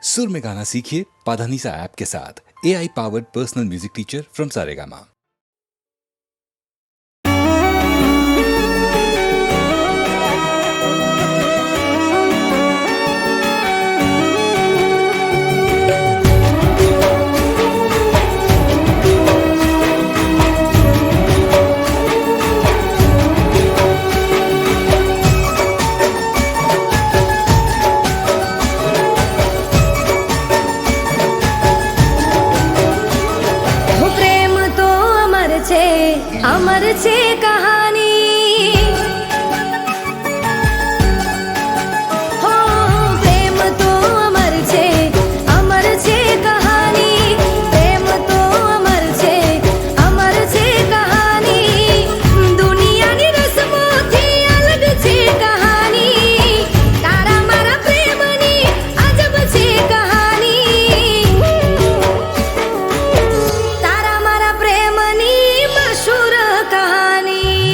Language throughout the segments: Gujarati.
सुर में गाना सीखिए पाधानीसा ऐप के साथ AI powered personal music teacher from Saregama. अमर छे कहानी हो प्रेम तो अमर छे कहानी प्रेम तो अमर छे कहानी दुनियानी रस्मोथी अलग छे कहानी तारा मारा प्रेमनी अजब छे कहानी तारा मारा प्रेमनी मशहूर कहानी।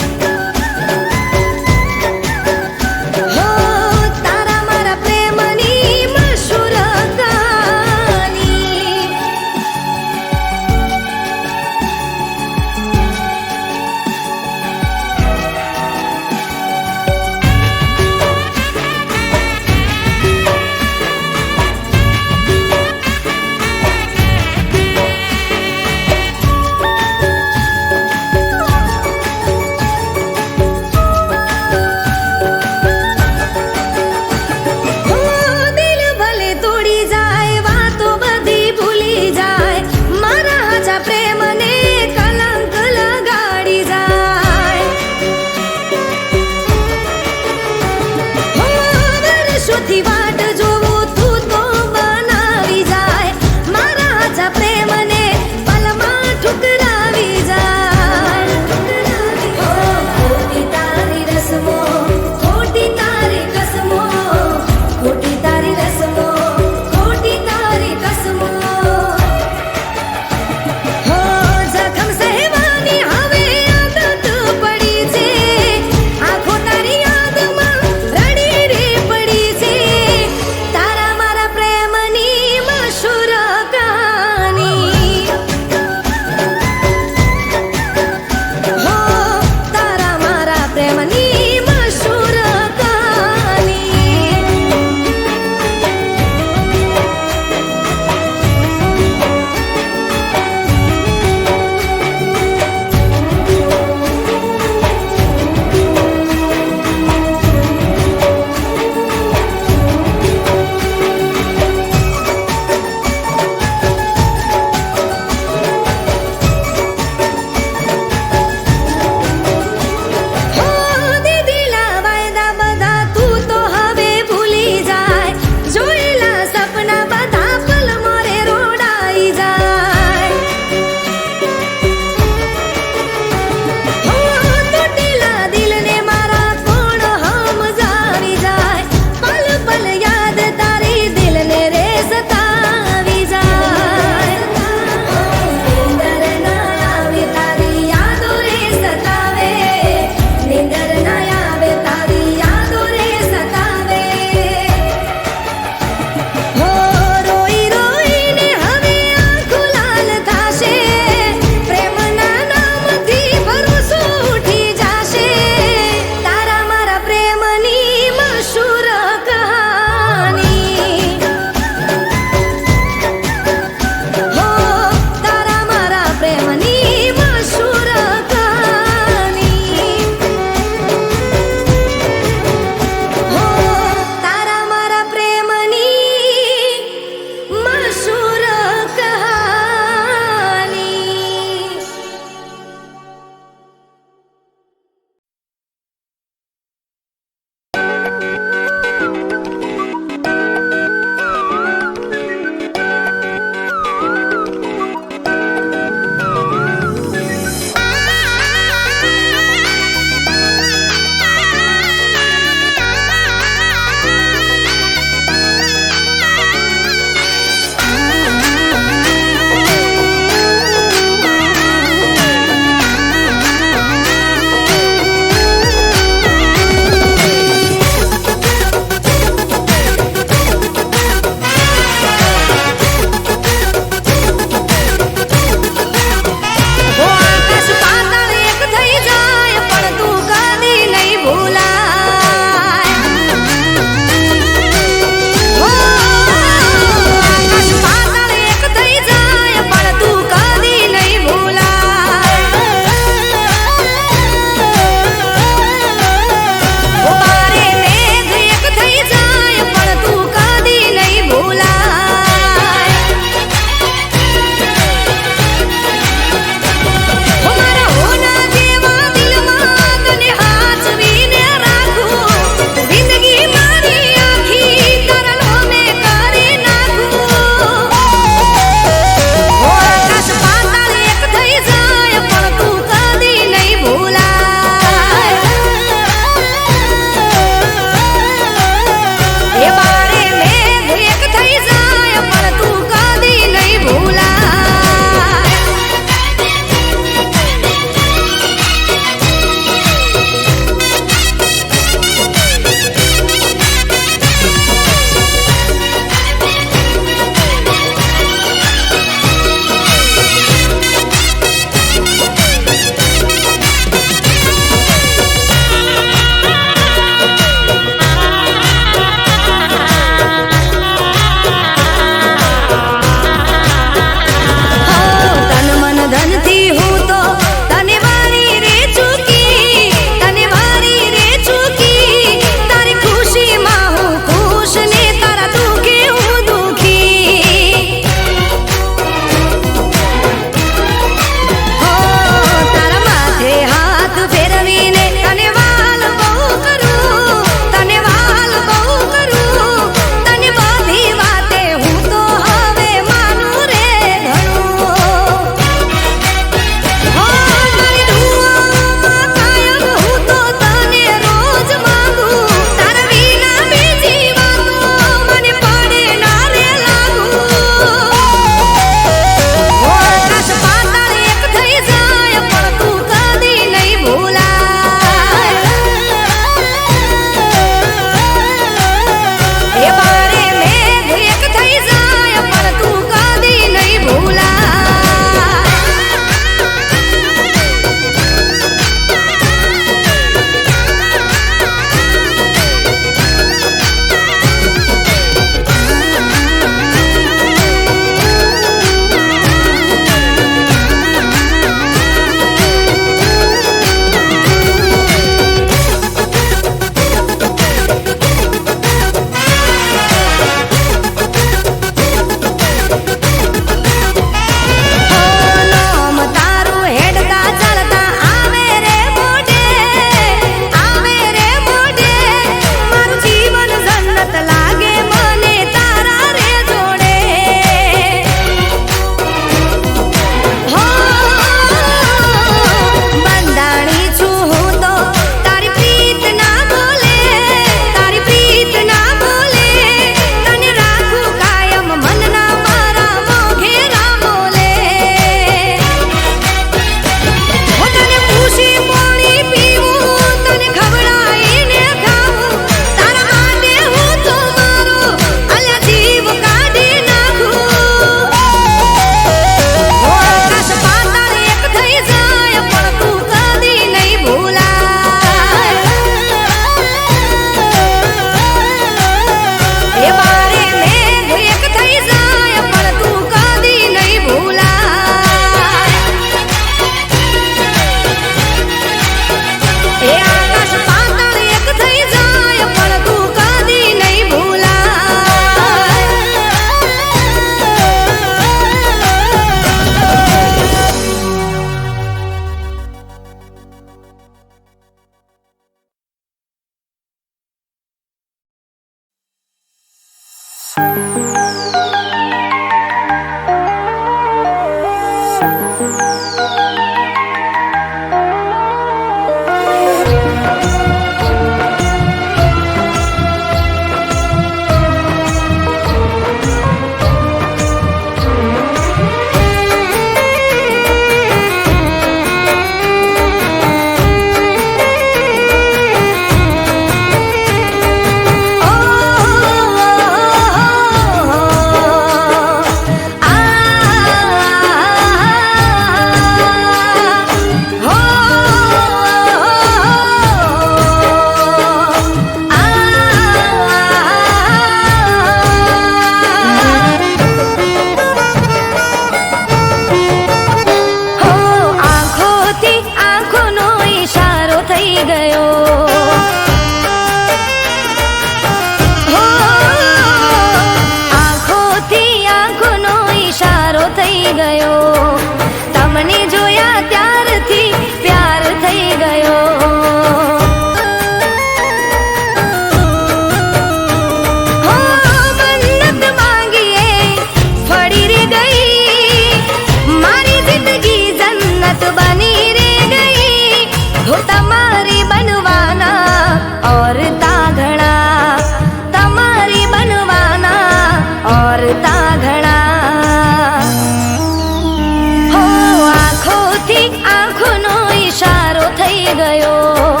આંખોનો ઈશારો થઈ ગયો,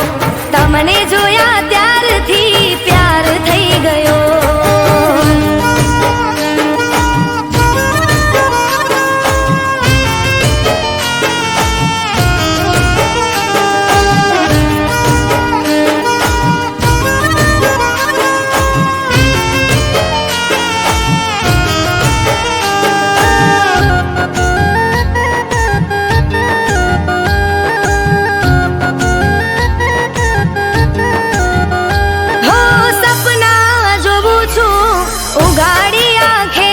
તમને જોયા ત્યારથી પ્યાર થઈ ગયો. ઉગાડી આંખે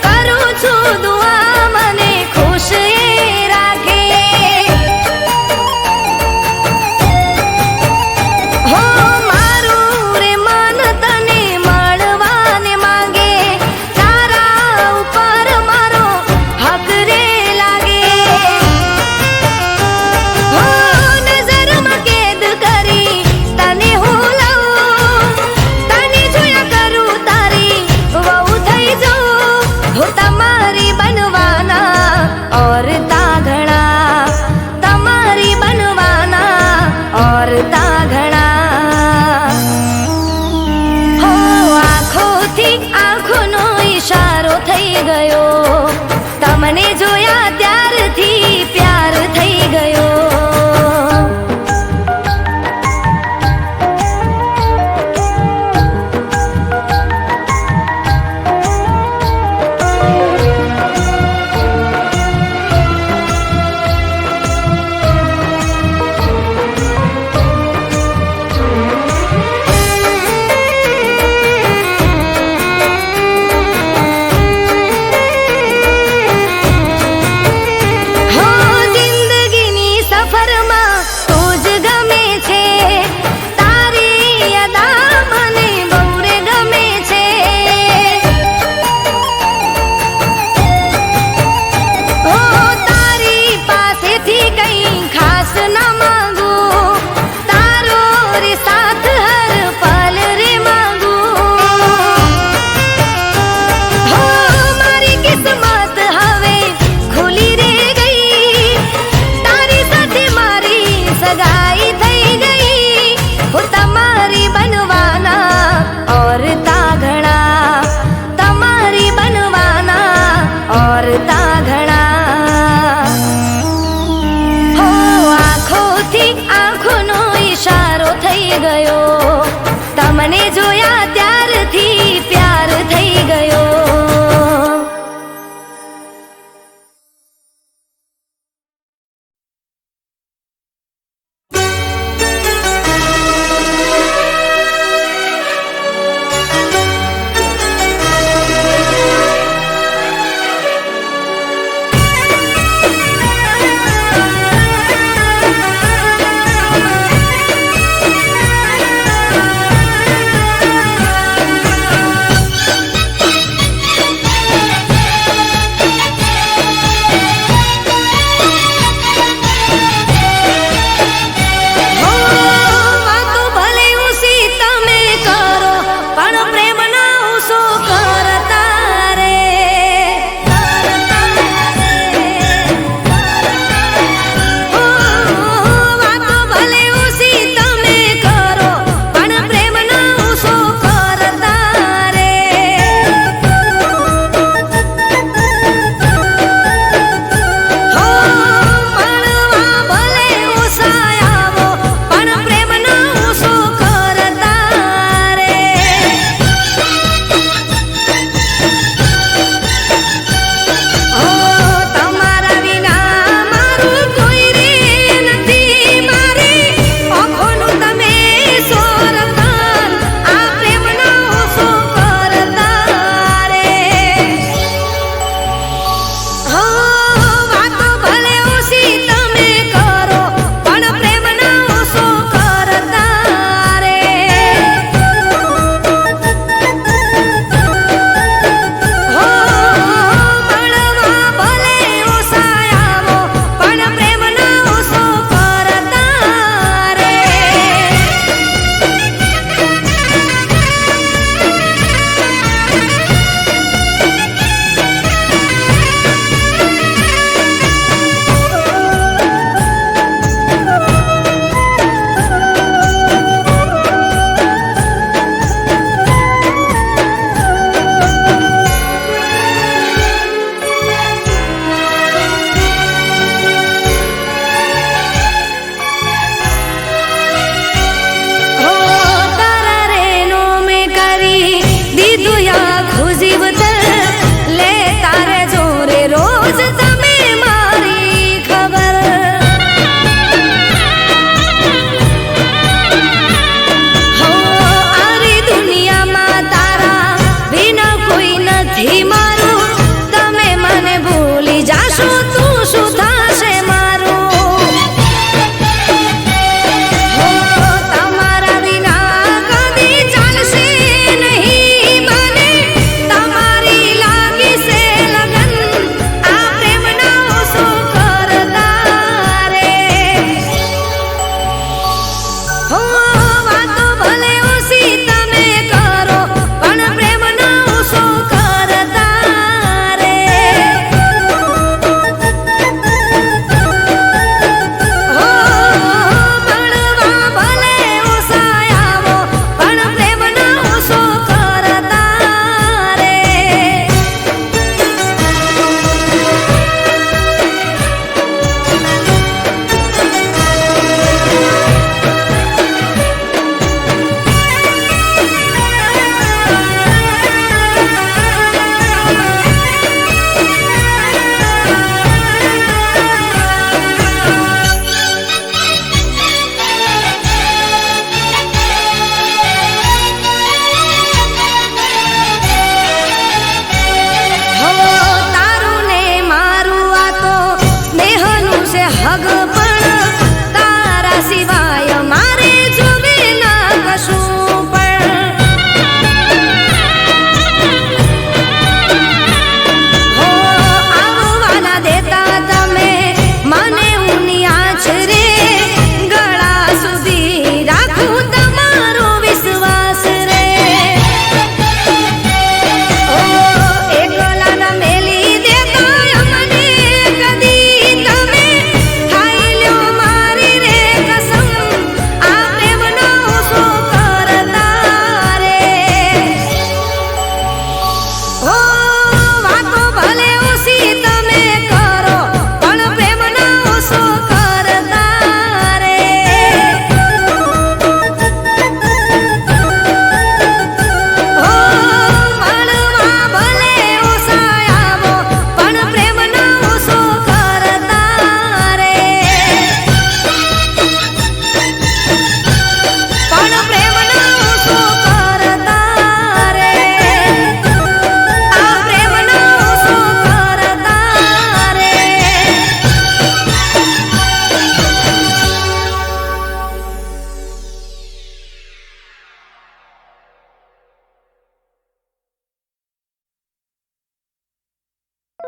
કરું છું દુઆ, મને ખુશ એ રાખે. હો મારું રે મન તને મળવાને માંગે, તારા ઉપર મારો હક રે લાગે. હો નજરમાં કેદ કરી તને હું લઉં, તને જોયા કરું તમારી બનવાના और તાઘણા, તમારી બનવાના और તાઘણા. હો આંખોથી આંખોનો ઈશારો થઈ ગયો, તમને જોયા ત્યારથી પ્યાર થઈ ગયો.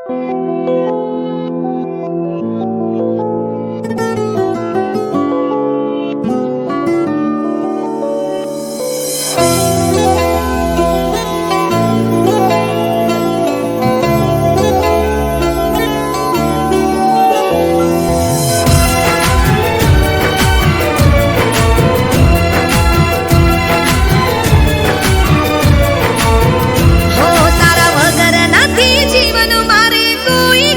હો તારા વગર નથી જીવન મારે કોઈ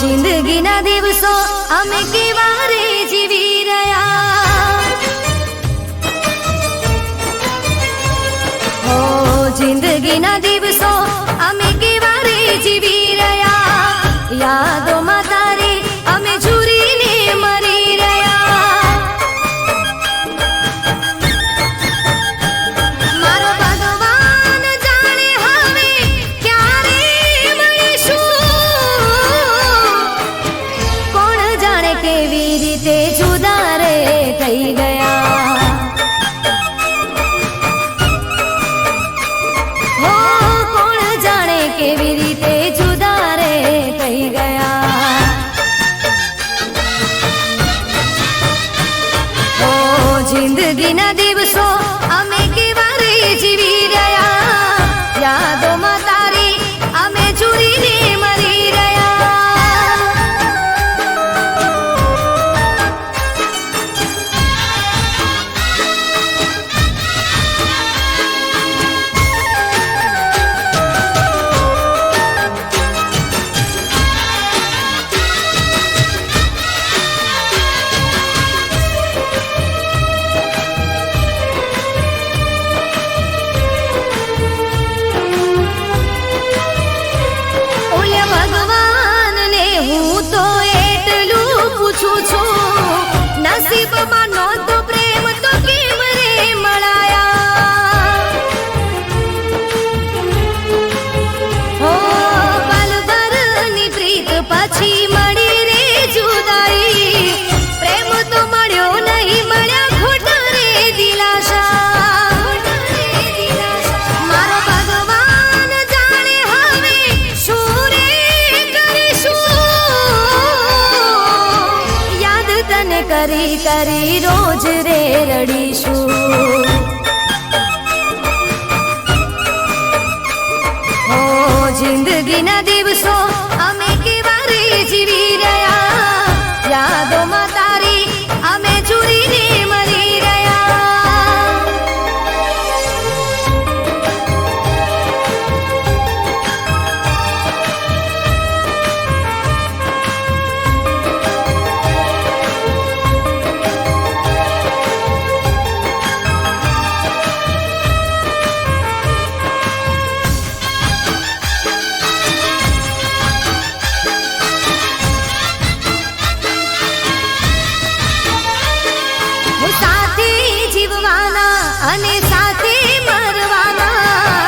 જિંદગીના દિવસો અમે કેવા રે જીવી રહ્યા, ઓ જિંદગીના દિવસો અમે કેવા રે જીવી રહ્યા, યાદોમાં તારી અમે ઝૂરીને મરી રહ્યા. મારો ભગવાન જાણે હવે ક્યારે મળીશું, કોણ જાણે કેવી રીતે જુદા રે થઈ ગયા, હો કોણ જાણે કેવી રીતે જુદા રે થઈ ગયા. ઓ જિંદગીના દિવસો અમે કેવા રે જીવી રહ્યા, યાદોમાં તારી અમે ઝૂરીને મરી રહ્યા. ઓલ્યા ભગવાનને હું તો એટલું પૂછું છું, નસીબમાં નહોતો પ્રેમ તો કેમ રે મળાયા. હો પલભરની પ્રીત પછી મળી રે જુદાઈ, પ્રેમ તો મળ્યો નહીં મળ્યા ખોટા રે દિલાસા. મારો ભગવાન જાણે હવે શું રે કરીશું, યાદ તને કરી કરી રોજ રે રડીશું. ઓ જિંદગીના દિવસો અમે કેવા રે જીવી રહ્યા, યાદોમાં તારી અમે ઝૂરીને મરી રહ્યા. હું સાથે જીવવાના અને સાથે મરવાના,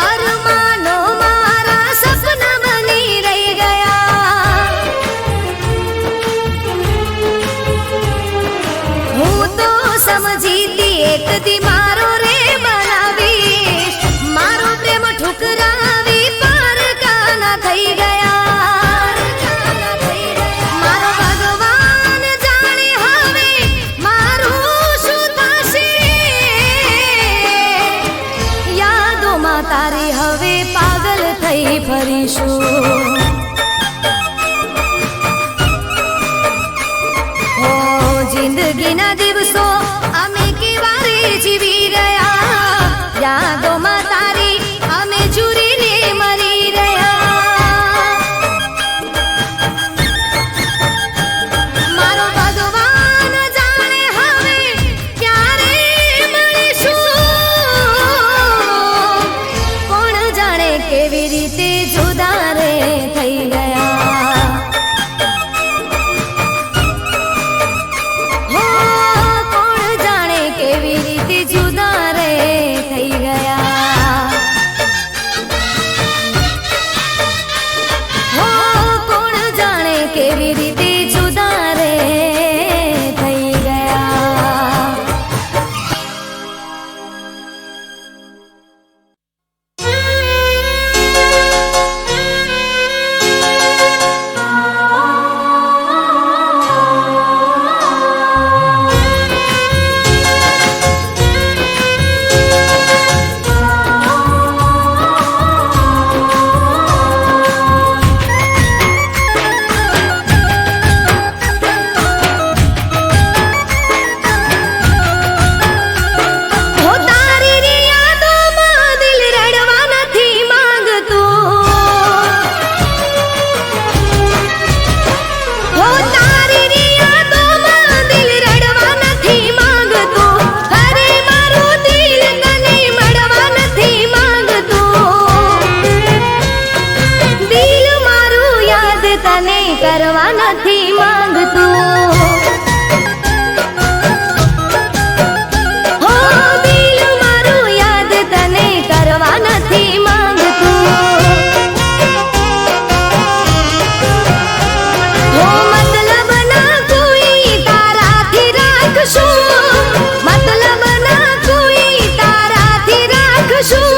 અરમાનો મારા સપના બની રહી ગયા. હું તો સમજીતી એક દી મારો રે બનાવીશ, મારો પ્રેમ ઠુકરાવી પારકાના થઈ ગયા. મારો ભગવાન જાણે હવે મારું શું થશે, યાદોમાં તારી હવે પાગલ થઈ ફરીશું. ઓ જિંદગીના દિવસો અમે કેવા રે જીવી રહ્યા, યાદોમાં તારી અમે ઝૂરીને મરી રહ્યા. મારો ભગવાન જાણે હવે ક્યારે મળીશું, કોણ જાણે કેવી રીતે જુદા રે થઈ ગયા. હો કોણ જાણે કેવી રીતે જુદા રે થઈ ગયા. હો કોણ જાણે કેવી રીતે જુદા રે થઈ ગયા. કરવા નથી માંગતું. હો દિલ મારું યાદ તને કરવા નથી માંગતું. હો મતલબ ના કોઈ તારાથી રાખશું, મતલબ ના કોઈ તારાથી રાખશું.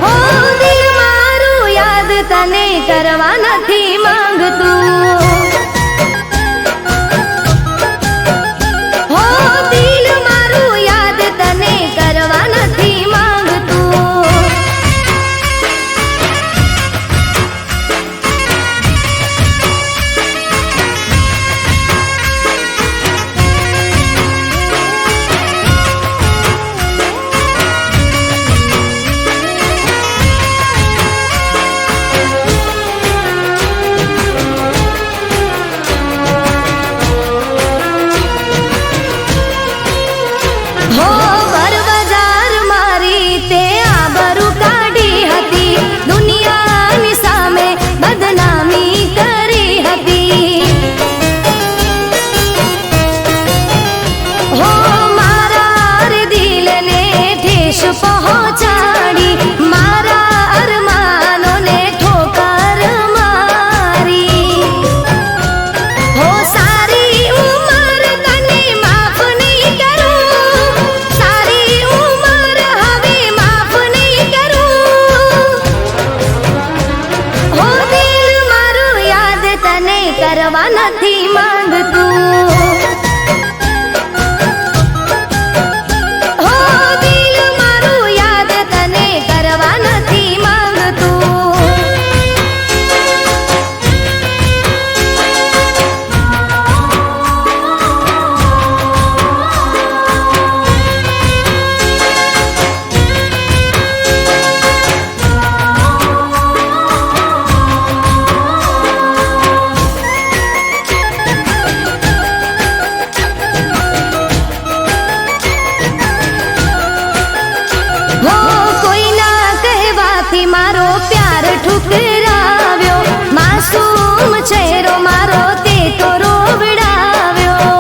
હો દિલ મારું યાદ તને કરવા નથી માંગતું. હો દિલ મારું યાદ તને કરવા નથી માંગતું. હો બર બજાર મારી તે આબરૂ કાઢી હતી, દુનિયાની સામે બદનામી કરી હતી. હો મારા રે દિલને ઠેસ પહોંચાડી, મારા અરમાનોને ઠોકર મારી. હો સારી ઉંમર તને માફ નહીં કરું, સારી ઉંમર હવે માફ નહીં કરું. હો દિલ મારું યાદ તને કરવા નથી માંગતું. હો દિલ મારું યાદ તને કરવા નથી માંગતું. હો કોઈના કહેવાથી મારો પ્યાર ઠુકરાવ્યો, માસૂમ ચહેરો મારો તે તો રોવડાવ્યો.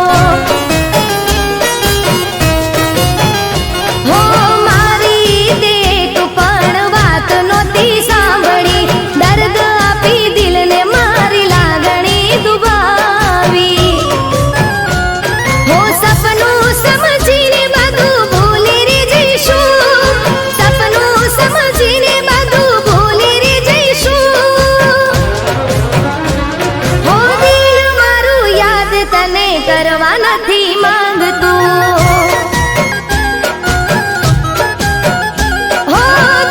હો મારી તે એક પણ વાત નહોતી સાંભળી, દર્દ આપી દિલને મારી લાગણી દુભાવી. હો સપનું સમજીને બધું ભૂલી રે જઈશું, સપનું સમજીને બધું ભૂલી રે જઈશું. હો દિલ મારું યાદ તને કરવા નથી માંગતું. હો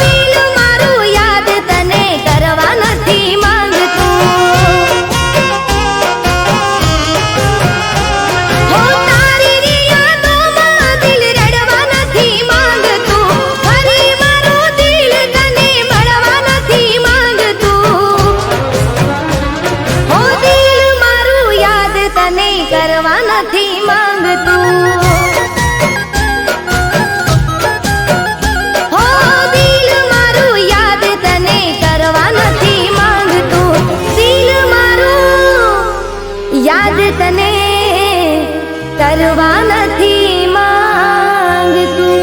દિલ મારું યાદ તને કરવા નથી માંગતું. હો તારી રે યાદોમાં દિલ રડવા નથી માંગતું, ફરી મારું દિલ તને મળવા નથી માંગતું. હો દિલ મારું યાદ તને કરવા નથી માંગતું. હો દિલ મારું યાદ તને કરવા નથી માંગતું. દિલ મારું યાદ તને કરવા નથી માંગતું.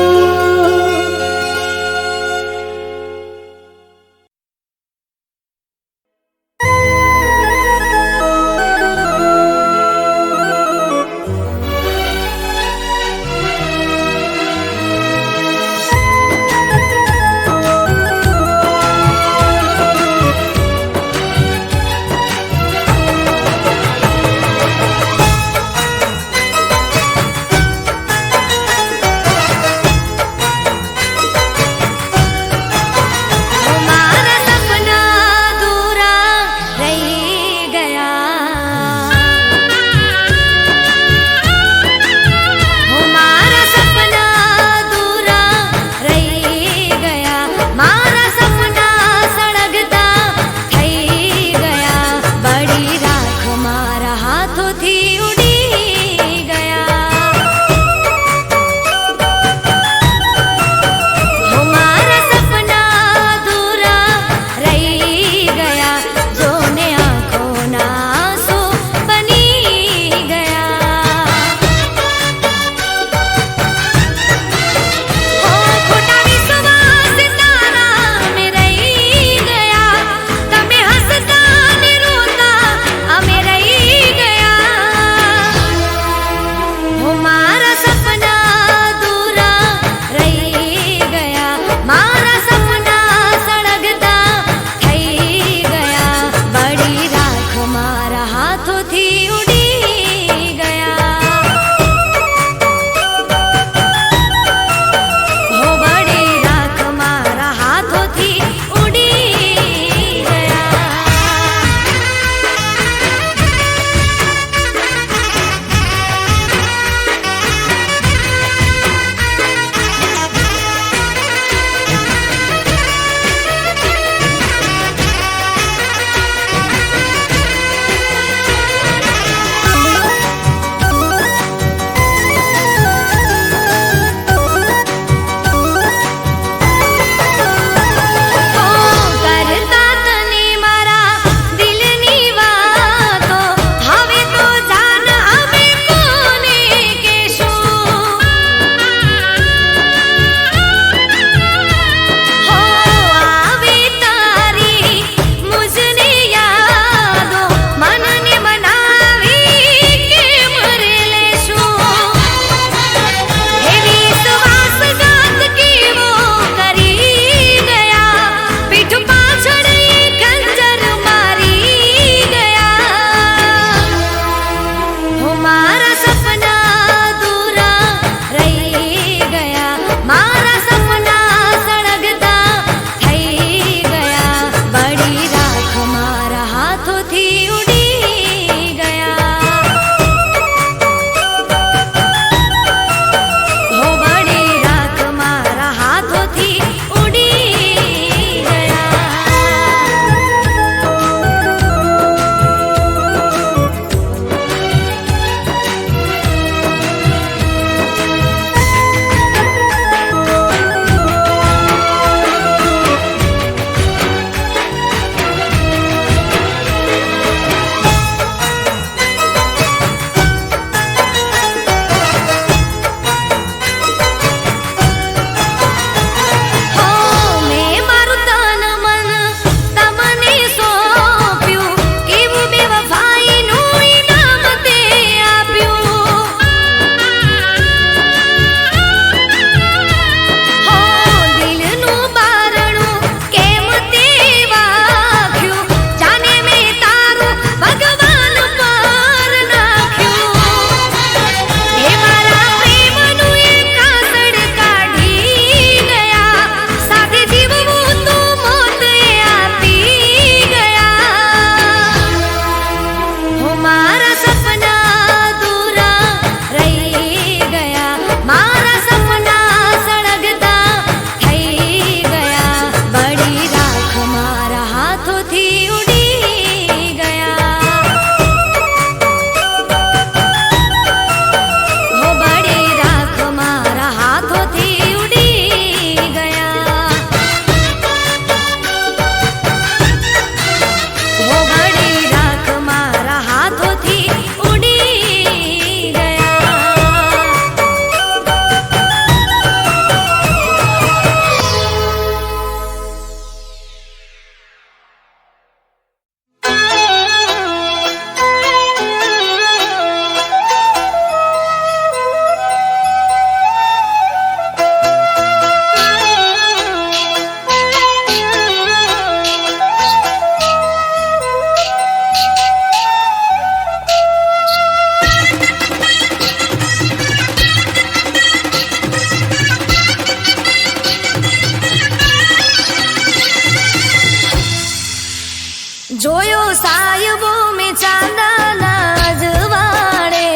જોયો સાયબો મેં ચાંદાના અજવાળે,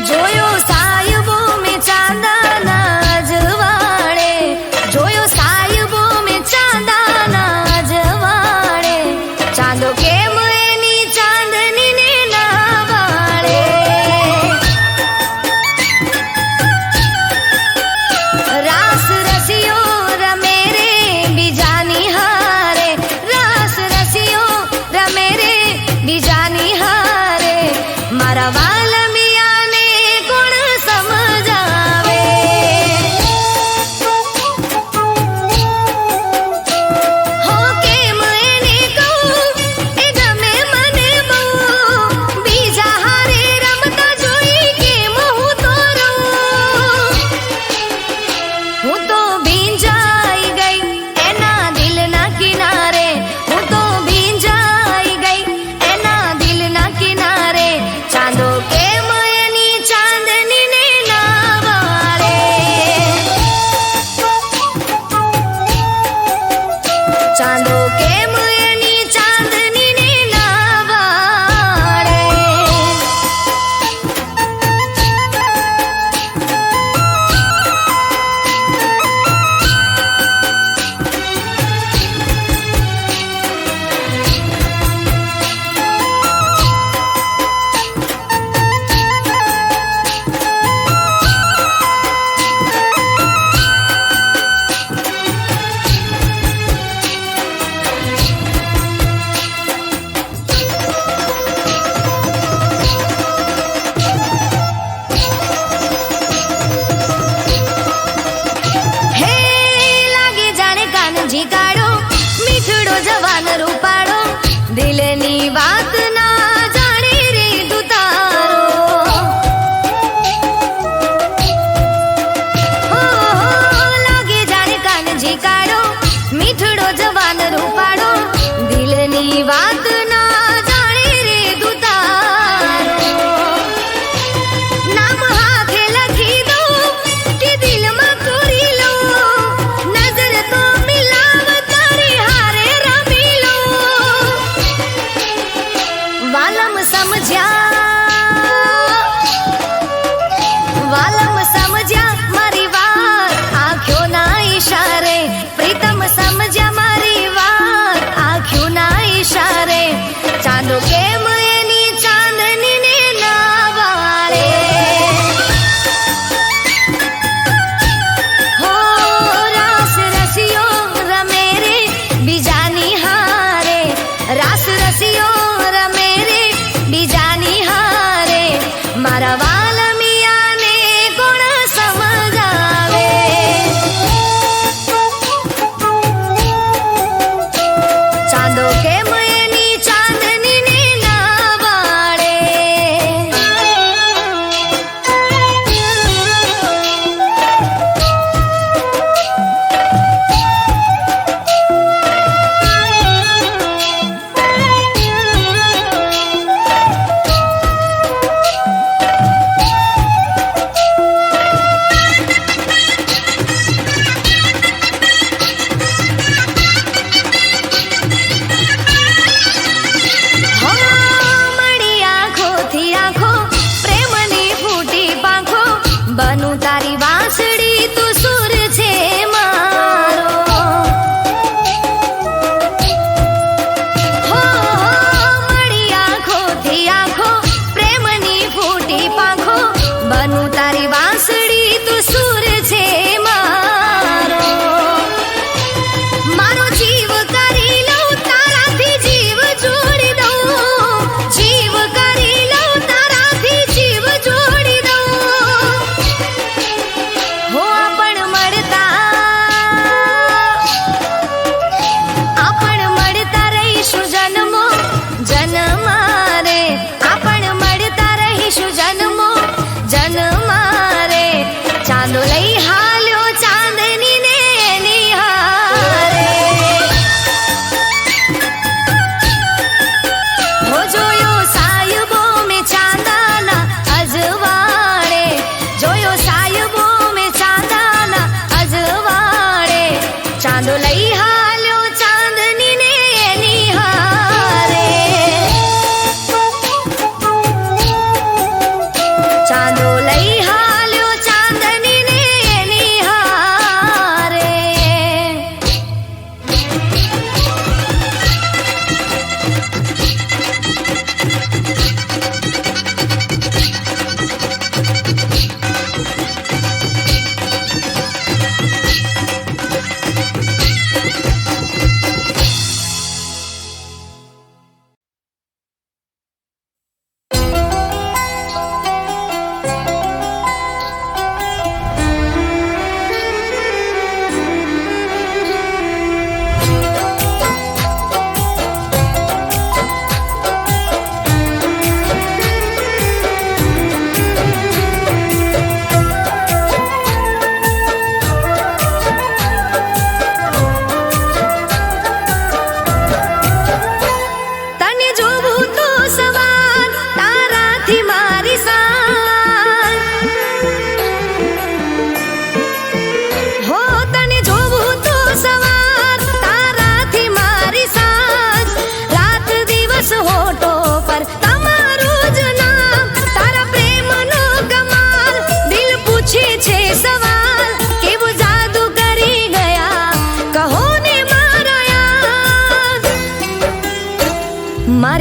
જોયો સાયબો મેં ચાંદાના અજવાળે, જોયો સાયબો મેં ચાંદાના અજવાળે, ચાંદો કેમ એની ચાંદનીને ના વાળે. રાસ રસિયો રમે રે બીજાની હારે,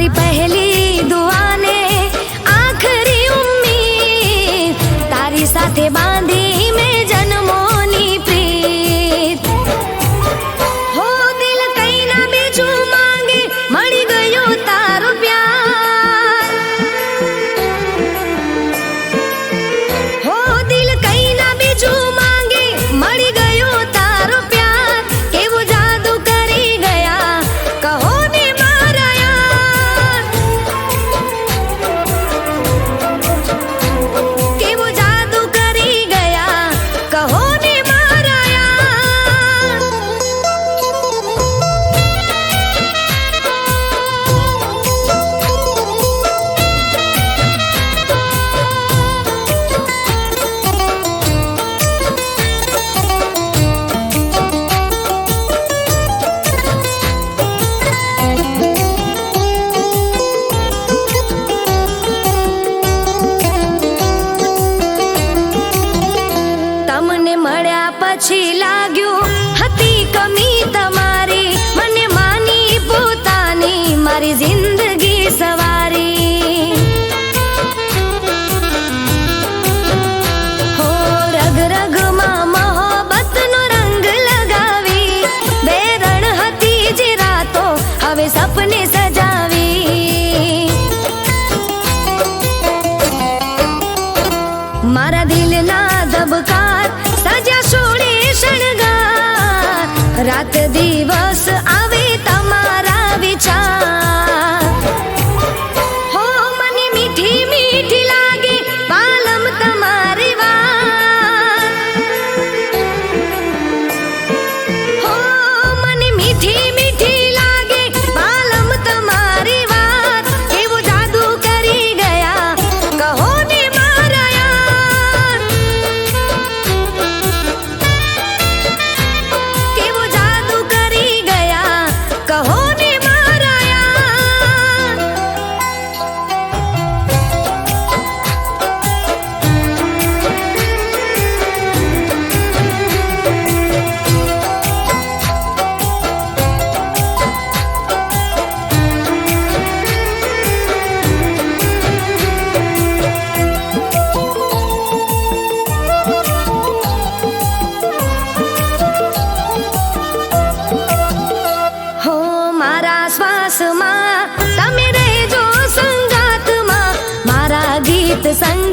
મારી પહેલી દુઆને આખરી ઉમ્મીદ તારી સાથે બાંધી મેં જન્મોની પ્રીત હો દિલ કઈ ના બીજું માંગે મળી ગયો તારો પ્યાર હો દિલ કઈ ના બીજું માંગે મળી ગયો તારો પ્યાર કેવો જાદુ કરી ગયા કહો ને મારા યાર કેવો જાદુ કરી ગયા કહો ને મારા યાર તમને મળ્યા પછી લાગ્યું હતી કમી તમારી મને માની પોતાની મારી જિંદગી સવારી હો રગ રગમાં મોહબ્બતનો રંગ લગાવી બે રણ હતી જે રાતો હવે સપને સજાવી મારા દિલના ધબકાર સજા છોડે શણગાર રાત દિવસ આવે તમારા વિચાર હો મને મીઠી મીઠી લાગે પાલમ તમારી વાત હો મને મીઠી મીઠી લાગે પાલમ તમારી વાત કેવો જાદુ કરી ગયા કહો ને મારા યાર કેવો જાદુ કરી ગયા કહો ને મારા યાર હો મારા શ્વાસમાં તમે રહેજો સંગાતમાં મારા ગીત સંગ